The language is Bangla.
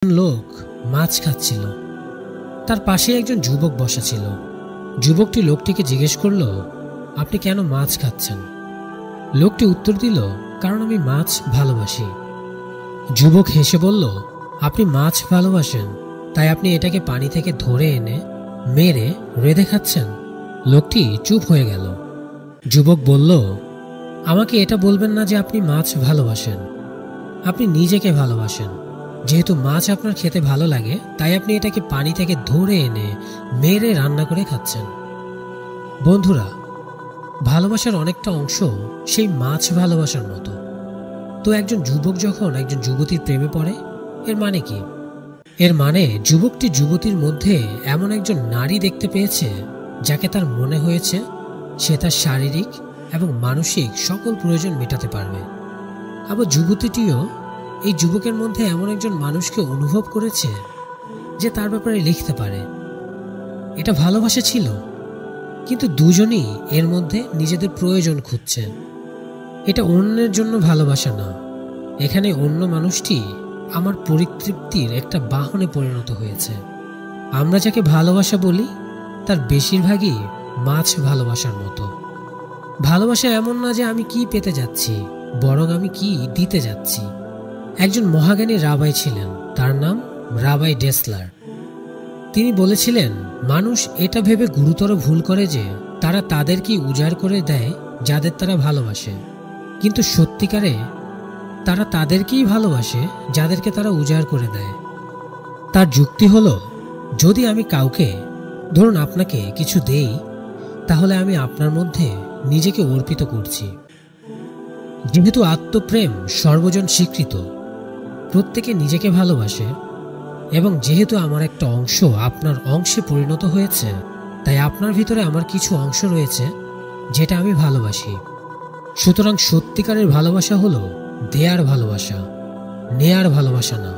লোক মাছ খাচ্ছিল। তার পাশে একজন যুবক বসা ছিল। যুবকটি লোকটিকে জিজ্ঞেস করল, আপনি কেন মাছ খাচ্ছেন? লোকটি উত্তর দিল, কারণ আমি মাছ ভালোবাসি। যুবক হেসে বলল, আপনি মাছ ভালোবাসেন, তাই আপনি এটাকে পানি থেকে ধরে এনে মেরে রেঁধে খাচ্ছেন? লোকটি চুপ হয়ে গেল। যুবক বলল, আমাকে এটা বলবেন না যে আপনি মাছ ভালোবাসেন। আপনি নিজেকে ভালোবাসেন। যেহেতু মাছ আপনার খেতে ভালো লাগে, তাই আপনি এটাকে পানি থেকে ধরে এনে মেরে রান্না করে খাচ্ছেন। বন্ধুরা, ভালোবাসার অনেকটা অংশ সেই মাছ ভালোবাসার মতো। তো একজন যুবক যখন একজন যুবতীর প্রেমে পড়ে, এর মানে কি? এর মানে যুবকটি যুবতীর মধ্যে এমন একজন নারী দেখতে পেয়েছে যাকে তার মনে হয়েছে সে তার শারীরিক এবং মানসিক সকল প্রয়োজন মেটাতে পারবে। আবার যুবতীটিও এই যুবকের মধ্যে এমন একজন মানুষকে অনুভব করেছে যে তার ব্যাপারে লিখতে পারে। এটা ভালোবাসা ছিল, কিন্তু দুজনই এর মধ্যে নিজেদের প্রয়োজন খুঁজছে। এটা অন্যের জন্য ভালোবাসা না। এখানে অন্য মানুষটি আমার পরিতৃপ্তির একটা বাহনে পরিণত হয়েছে। আমরা যাকে ভালোবাসা বলি তার বেশিরভাগই মাছ ভালোবাসার মতো। ভালোবাসা এমন না যে আমি কি পেতে যাচ্ছি, বরং আমি কি দিতে যাচ্ছি। একজন মহাজ্ঞানী রাবাই ছিলেন, তার নাম রাবাই ডেসলার। তিনি বলেছিলেন, মানুষ এটা ভেবে গুরুতর ভুল করে যে তারা তাদেরকেই উজাড় করে দেয় যাদের তারা ভালোবাসে, কিন্তু সত্যিকারে তারা তাদেরকেই ভালোবাসে যাদেরকে তারা উজাড় করে দেয়। তার যুক্তি হলো, যদি আমি কাউকে, ধরুন আপনাকে কিছু দেই, তাহলে আমি আপনার মধ্যে নিজেকে অর্পিত করছি। যেহেতু আত্মপ্রেম সর্বজন স্বীকৃত, প্রত্যেকে নিজেকে ভালোবাসে, এবং যেহেতু আমার একটা অংশ আপনার অংশে পরিণত হয়েছে, তাই আপনার ভিতরে আমার কিছু অংশ রয়েছে যেটা আমি ভালোবাসি। সুতরাং সত্যিকারের ভালোবাসা হলো দেয়ার ভালোবাসা, নেয়ার ভালোবাসা না।